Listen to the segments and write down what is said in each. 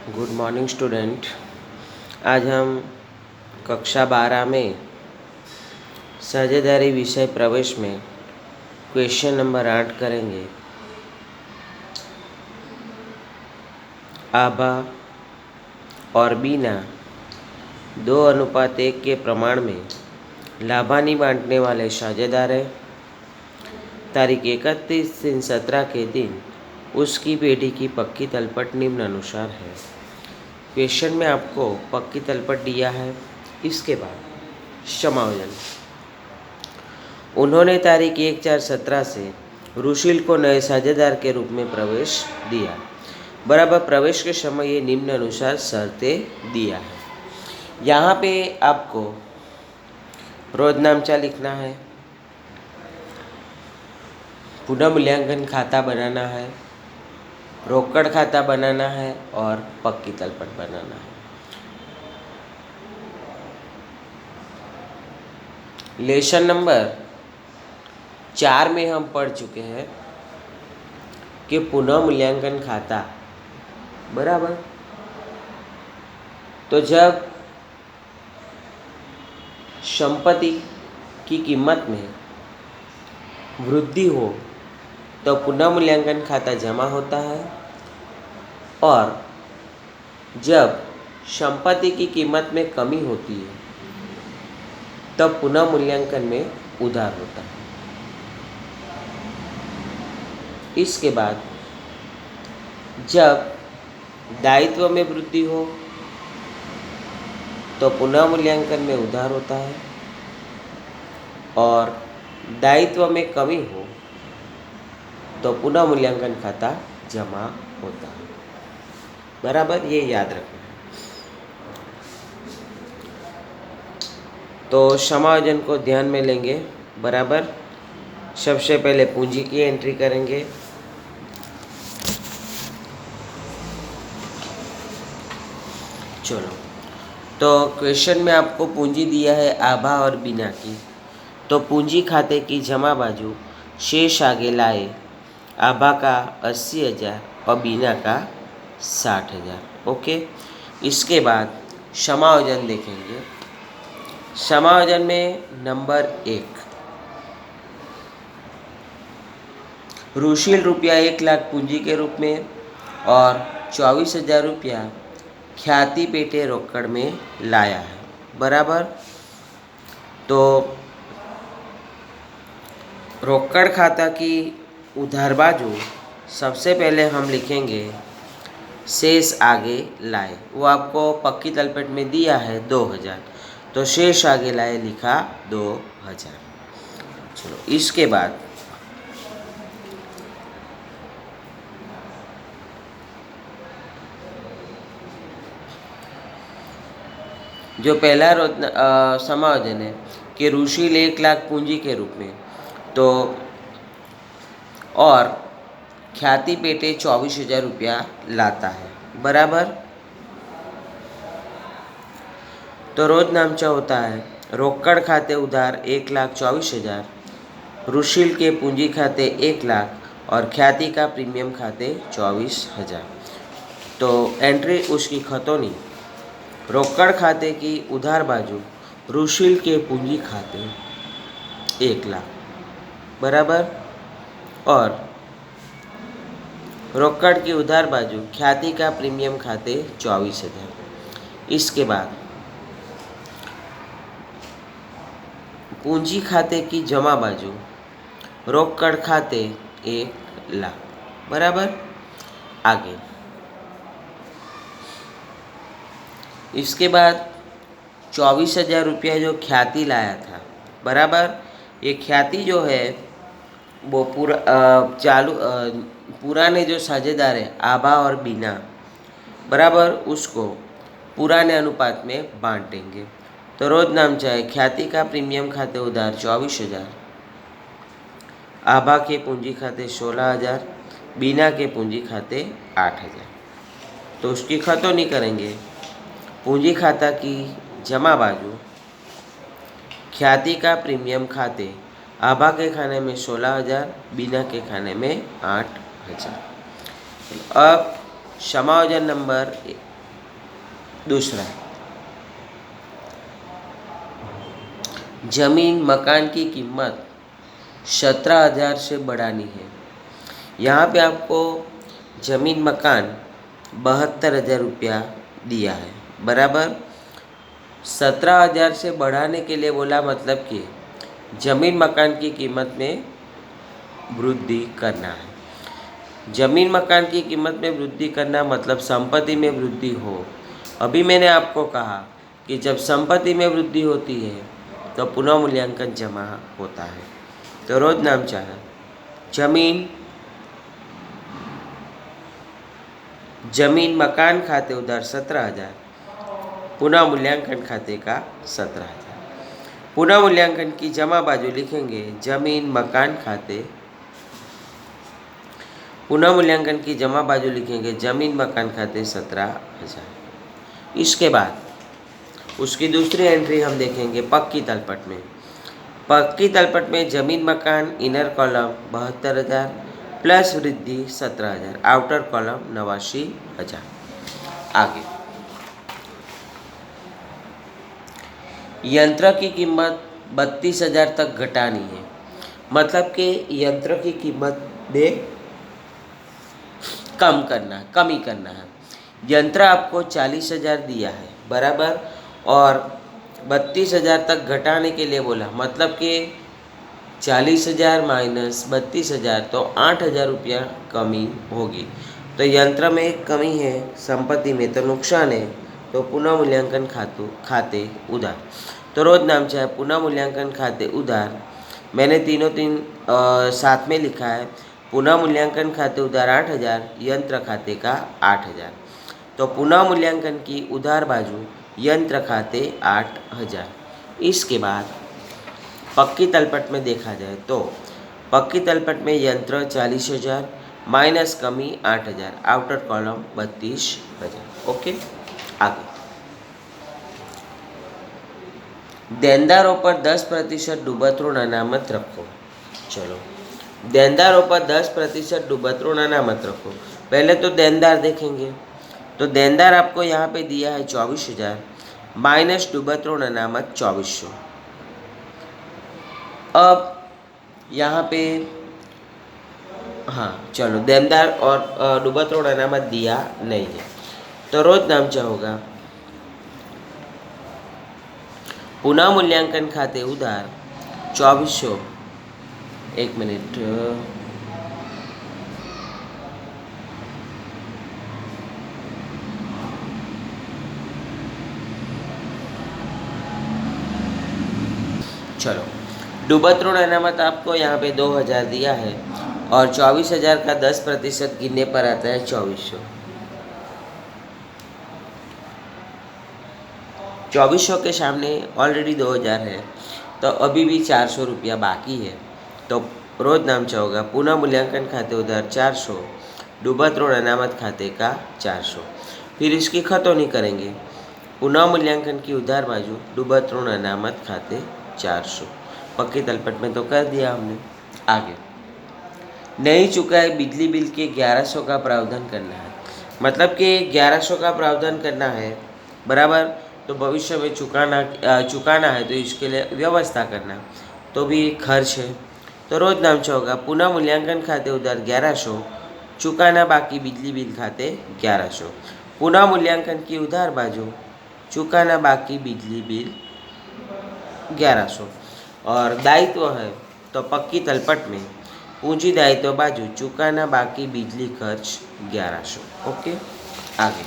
Good morning student. आज हम कक्षा 12 में साझेदारी विषय प्रवेश में क्वेश्चन नंबर 8 करेंगे। आभा और बीना 2:1 के प्रमाण में लाभानी बांटने वाले साझेदार हैं। तारीख 31/3/17 के दिन उसकी पेटी की पक्की तलपट निम्न अनुसार है। क्वेश्चन में आपको पक्की तलपट दिया है। इसके बाद समायोजन। उन्होंने तारीख 1/4/17 से रुशील को नए साझेदार के रूप में प्रवेश दिया। बराबर प्रवेश के समय ये निम्न अनुसार शर्तें दिया है। यहाँ पे आपको रोज नामचा लिखना है, पुनः मूल्यांकन खाता बनाना है, रोकड़ खाता बनाना है और पक्की तलपट बनाना है। लेसन नंबर 4 में हम पढ़ चुके हैं कि पुनः मूल्यांकन खाता बराबर। तो जब संपत्ति की कीमत में वृद्धि हो तो पुनः मूल्यांकन खाता जमा होता है, और जब संपत्ति की कीमत में कमी होती है तब पुनः मूल्यांकन में उधार होता है। इसके बाद जब दायित्व में वृद्धि हो तो पुनः मूल्यांकन में उधार होता है, और दायित्व में कमी हो तो पुनः मूल्यांकन खाता जमा होता है। बराबर, ये याद रखना है। तो समायोजन को ध्यान में लेंगे। बराबर, सबसे पहले पूंजी की एंट्री करेंगे। चलो, तो क्वेश्चन में आपको पूंजी दिया है आभा और बीना की। तो पूंजी खाते की जमा बाजू शेष आगे लाए। आभा का 80,000 और बीना का 60,000। ओके। इसके बाद समायोजन देखेंगे। समायोजन में नंबर 1, रुशील रुपया 1,00,000 पूंजी के रूप में और 24,000 रुपया ख्याति पेटे रोकड़ में लाया है। बराबर। तो रोकड़ खाता की उधार बाजू सबसे पहले हम लिखेंगे शेष आगे लाए। वो आपको पक्की तलपट में दिया है 2,000, तो शेष आगे लाए लिखा 2,000। चलो, इसके बाद जो पहला समायोजन है कि रुशील 1,00,000 पूंजी के रूप में, तो और ख्याति पेटे 24,000 रुपया लाता है। बराबर। तो रोज नामचा होता है रोकड़ खाते उधार 1,24,000, रुशील के पूंजी खाते 1,00,000 और ख्याति का प्रीमियम खाते 24,000। तो एंट्री उसकी खतौनी। रोकड़ खाते की उधार बाजू रुशील के पूंजी खाते 1,00,000। बराबर। और रोकड़ की उधार बाजू ख्याति का प्रीमियम खाते 24,000। इसके बाद पूंजी खाते की जमा बाजू रोकड़ खाते 1,00,000। बराबर। आगे इसके बाद 24,000 रुपया जो ख्याति लाया था। बराबर। ये ख्याति जो है वो पुराने जो साझेदार है आभा और बीना, बराबर, उसको पुराने अनुपात में बांटेंगे। तो रोज नामचा है ख्याति का प्रीमियम खाते उधार 24,000, आभा के पूंजी खाते 16,000, बीना के पूंजी खाते 8,000। तो उसकी खतौनी करेंगे। पूंजी खाता की जमा बाजू ख्याति का प्रीमियम खाते आभा के खाने में 16,000, बीना के खाने में 8,000। अब समायोजन नंबर दूसरा, जमीन मकान की कीमत 17,000 से बढ़ानी है। यहाँ पे आपको जमीन मकान 72,000 रुपया दिया है, बराबर। 17,000 से बढ़ाने के लिए बोला, मतलब कि जमीन मकान की कीमत में वृद्धि करना है। जमीन मकान की कीमत में वृद्धि करना मतलब संपत्ति में वृद्धि हो। अभी मैंने आपको कहा कि जब संपत्ति में वृद्धि होती है तो पुनः मूल्यांकन जमा होता है। तो रोज नाम चाहे जमीन मकान खाते उधार 17,000, पुनः मूल्यांकन खाते का 17,000। पुनः मूल्यांकन की जमा बाजू लिखेंगे जमीन मकान खाते, पुनः मूल्यांकन की जमा बाजू लिखेंगे जमीन मकान खाते 17,000। इसके बाद उसकी दूसरी एंट्री हम देखेंगे पक्की तलपट में। पक्की तलपट में जमीन मकान इनर कॉलम 72,000 प्लस वृद्धि 17,000, आउटर कॉलम 89,000। आगे, यंत्र की कीमत 32,000 तक घटानी है, मतलब कि यंत्र की कीमत में कमी करना है। यंत्र आपको 40,000 दिया है, बराबर, और 32,000 तक घटाने के लिए बोला, मतलब कि 40,000 माइनस 32,000 तो 8,000 रुपया कमी होगी। तो यंत्र में एक कमी है, संपत्ति में तो नुकसान है, तो पुनः मूल्यांकन खाते उधार। तो रोज नाम चाहे पुनः मूल्यांकन खाते उधार, मैंने तीनों साथ में लिखा है। पुनः मूल्यांकन खाते उधार 8,000, यंत्र खाते का 8,000। तो पुनः मूल्यांकन की उधार बाजू यंत्र खाते 8,000। इसके बाद पक्की तलपट में देखा जाए तो पक्की तलपट में यंत्र 40,000 माइनस कमी 8,000, आउटर कॉलम 32,000। ओके, आगे, देनदारों पर 10% डूबत ऋण अनामत रखो। चलो, देनदारों पर 10% डूबत ऋण अनामत रखो। पहले तो देनदार देखेंगे, तो देनदार आपको यहाँ पे दिया है 24,000 माइनस डूबत ऋण अनामत 2400। अब यहाँ पे हाँ चलो, देनदार और डूबत ऋण अनामत दिया नहीं है, तो रोज नामचा होगा पुनः मूल्यांकन खाते उधार 2400। एक मिनट, चलो, डूबत ऋण अनामत आपको यहाँ पे 2,000 दिया है और 24,000 का 10% गिनने पर आता है 2400। 2400 के सामने ऑलरेडी 2,000 है, तो अभी भी 400 रुपया बाकी है। तो रोज नामचा होगा पुनः मूल्यांकन खाते उधार 400, डूबत ऋण अनामत खाते का 400। फिर इसकी खतौनी करेंगे, पुनः मूल्यांकन की उधार बाजू डूबत ऋण अनामत खाते 400। पक्की तलपट में तो कर दिया हमने। आगे, नहीं चुकाए बिजली बिल के 1100 का प्रावधान करना है, मतलब कि 1100 का प्रावधान करना है, बराबर। तो भविष्य में चुकाना है, तो इसके लिए व्यवस्था करना तो भी खर्च है। तो रोज नामचा होगा पुनः मूल्यांकन खाते उधार 1100, चुकाना बाकी बिजली बिल खाते 1100, पुनः मूल्यांकन की उधार बाजू चुकाना बाकी बिजली बिल 1100। और दायित्व है तो पक्की तलपट में पूंजी दायित्व बाजू चुकाना बाकी बिजली खर्च 1100। ओके, आगे,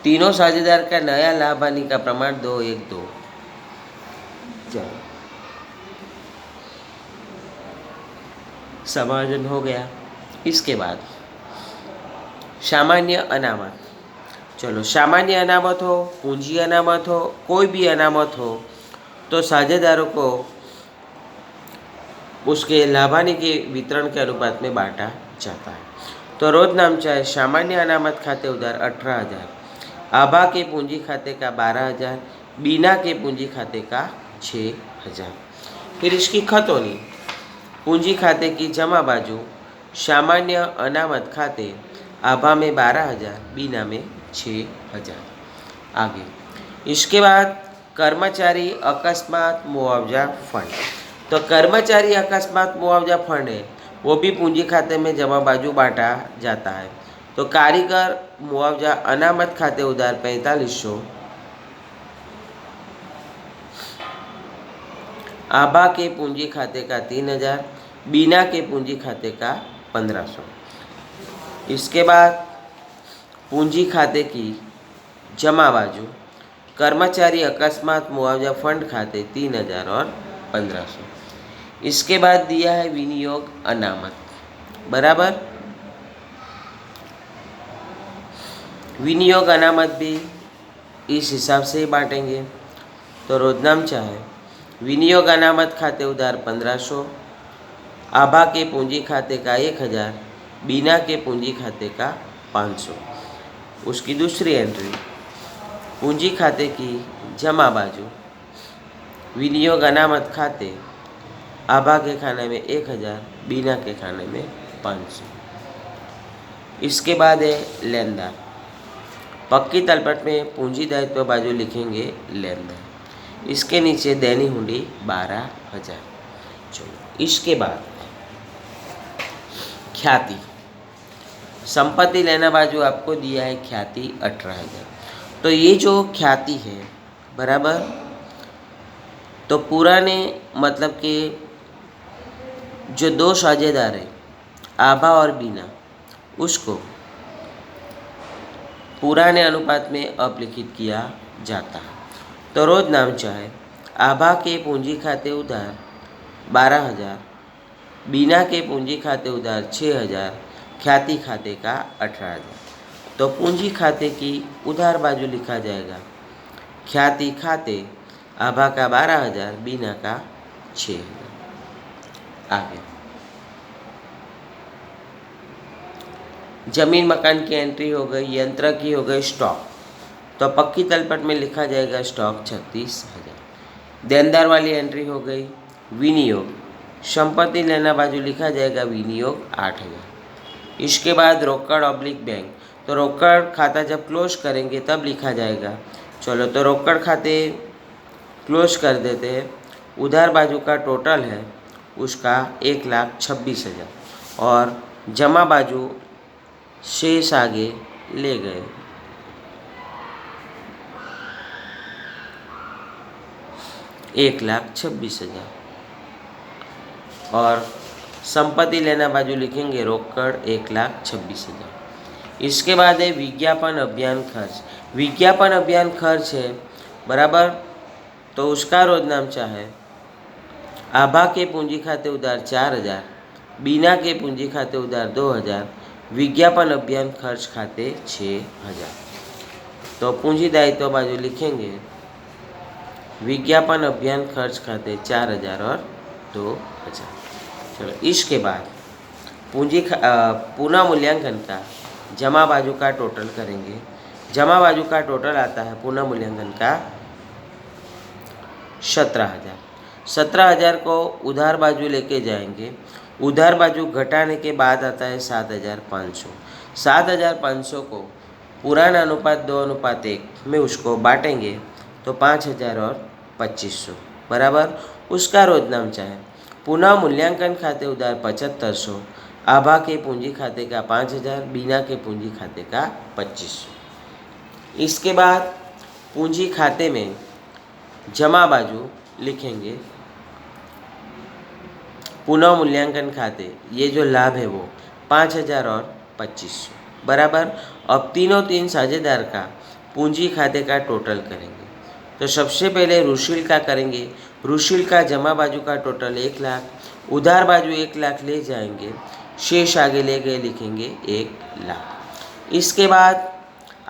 तीनों साझेदार का नया लाभ हानि का प्रमाण 2:1:2। चलो, समायोजन हो गया। इसके बाद सामान्य अनामत। चलो, सामान्य अनामत हो, पूंजी अनामत हो, कोई भी अनामत हो, तो साझेदारों को उसके लाभानी के वितरण के अनुपात में बांटा जाता है। तो रोज नामचा है सामान्य अनामत खाते उधार 18,000, आभा के पूंजी खाते का 12,000, बीना के पूंजी खाते का 6,000। फिर इसकी खतौनी, पूंजी खाते की जमा बाजू सामान्य अनामत खाते आभा में 12,000, बीना में 6,000। आगे इसके बाद कर्मचारी अकस्मात मुआवजा फंड। तो कर्मचारी अकस्मात मुआवजा फंड है, वो भी पूंजी खाते में जमा बाजू बांटा जाता है। तो कारीगर मुआवजा अनामत खाते उधार 4500, आभा के पूंजी खाते का 3000, बीना के पूंजी खाते का 1500। इसके बाद पूंजी खाते की जमा बाजू, कर्मचारी अकस्मात मुआवजा फंड खाते 3000 और 1500। इसके बाद दिया है विनियोग अनामत, बराबर। विनियोग अनामत भी इस हिसाब से ही बांटेंगे। तो रोजनामचा है, विनियोग अनामत खाते उधार 1500, आभा के पूंजी खाते का 1000, बीना के पूंजी खाते का 500। उसकी दूसरी एंट्री, पूंजी खाते की जमा बाजू, विनियोग अनामत खाते, आभा के खाने में 1000, बीना के खाने में 500। इसके बाद है लेनदार। पक्की तलपट में पूंजी दायित्व बाजू लिखेंगे लेनदार। इसके नीचे दैनी हुंडी 12,000। चलो इसके बाद ख्याति। संपत्ति लेना बाजू आपको दिया है ख्याति 18,000। तो ये जो ख्याति है, बराबर, तो पुराने मतलब कि जो दो साझेदार है आभा और बीना, उसको पुराने अनुपात में अपलिखित किया जाता है। तो रोजनामचा है, आभा के पूंजी खाते उधार 12,000, बीना के पूंजी खाते उधार 6,000, ख्याति खाते का 18,000। तो पूंजी खाते की उधार बाजू लिखा जाएगा ख्याति खाते, आभा का 12,000, बीना का 6,000। आगे जमीन मकान की एंट्री हो गई, यंत्र की हो गई, स्टॉक। तो पक्की तलपट में लिखा जाएगा स्टॉक 36,000। देनदार वाली एंट्री हो गई विनियोग, संपत्ति लेना बाजू लिखा जाएगा विनियोग 8,000। इसके बाद रोकड़ ऑब्लिक बैंक। तो रोकड़ खाता जब क्लोज करेंगे तब लिखा जाएगा। चलो तो रोकड़ खाते क्लोज कर देते हैं। उधार बाजू का टोटल है उसका 1,26,000 और जमा बाजू शेष आगे ले गए। $1,26,000 और संपत्ति लेना बाजू लिखेंगे रोकड़ 1,26,000। इसके बाद है विज्ञापन अभियान खर्च। विज्ञापन अभियान खर्च है, बराबर। तो उसका रोजनामचा है, आभा के पूंजी खाते उधार 4,000, बीना के पूंजी खाते उधार 2,000, विज्ञापन अभियान खर्च खाते 6,000। तो पूंजी दायित्व बाजू लिखेंगे विज्ञापन अभियान खर्च खाते 4,000 और 2,000। चलो इसके बाद पुनः मूल्यांकन का जमा बाजू का टोटल करेंगे। जमा बाजू का टोटल आता है पुनः मूल्यांकन का 17,000। 17,000 को उधार बाजू लेके जाएंगे। उधार बाजू घटाने के बाद आता है 7,500। 7,500 को पुराना अनुपात 2:1 में उसको बांटेंगे तो 5,000 और 2,500, बराबर। उसका रोजनामचा है, पुनः मूल्यांकन खाते उधार 7,500, आभा के पूंजी खाते का 5,000, बीना के पूंजी खाते का 2,500। इसके बाद पूंजी खाते में जमा बाजू लिखेंगे पुनः मूल्यांकन खाते, ये जो लाभ है वो 5,000 और 2,500, बराबर। अब तीन साझेदार का पूंजी खाते का टोटल करेंगे। तो सबसे पहले रुशील का करेंगे। रुशील का जमा बाजू का टोटल 1,00,000, उधार बाजू 1,00,000 ले जाएंगे, शेष आगे ले गए लिखेंगे 1,00,000। इसके बाद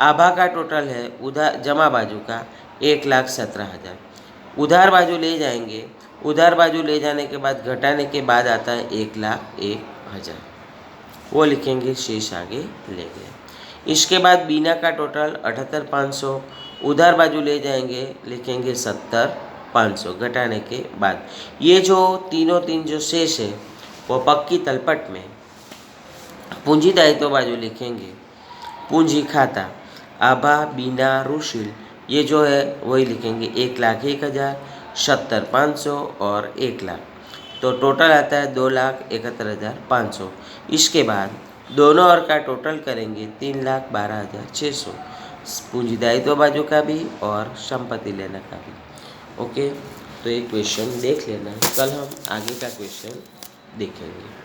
आभा का टोटल है उधार जमा बाजू का 1,17,000, उधार बाजू ले जाएंगे। उधार बाजू ले जाने के बाद घटाने के बाद आता है 1,01,000, वो लिखेंगे शेष आगे ले गए। इसके बाद बीना का टोटल 78,500, उधार बाजू ले जाएंगे लिखेंगे 70,500 घटाने के बाद। ये जो तीन जो शेष है वो पक्की तलपट में पूंजी दायित्व बाजू लिखेंगे पूंजी खाता आभा, बीना, रुशील, ये जो है वही लिखेंगे 1,01,000, 70,500 और 1,00,000। तो टोटल आता है 2,71,500। इसके बाद दोनों और का टोटल करेंगे 3,12,600, पूंजी दायित्व बाजू का भी और संपत्ति लेना का भी। ओके, तो ये क्वेश्चन देख लेना, कल हम आगे का क्वेश्चन देखेंगे।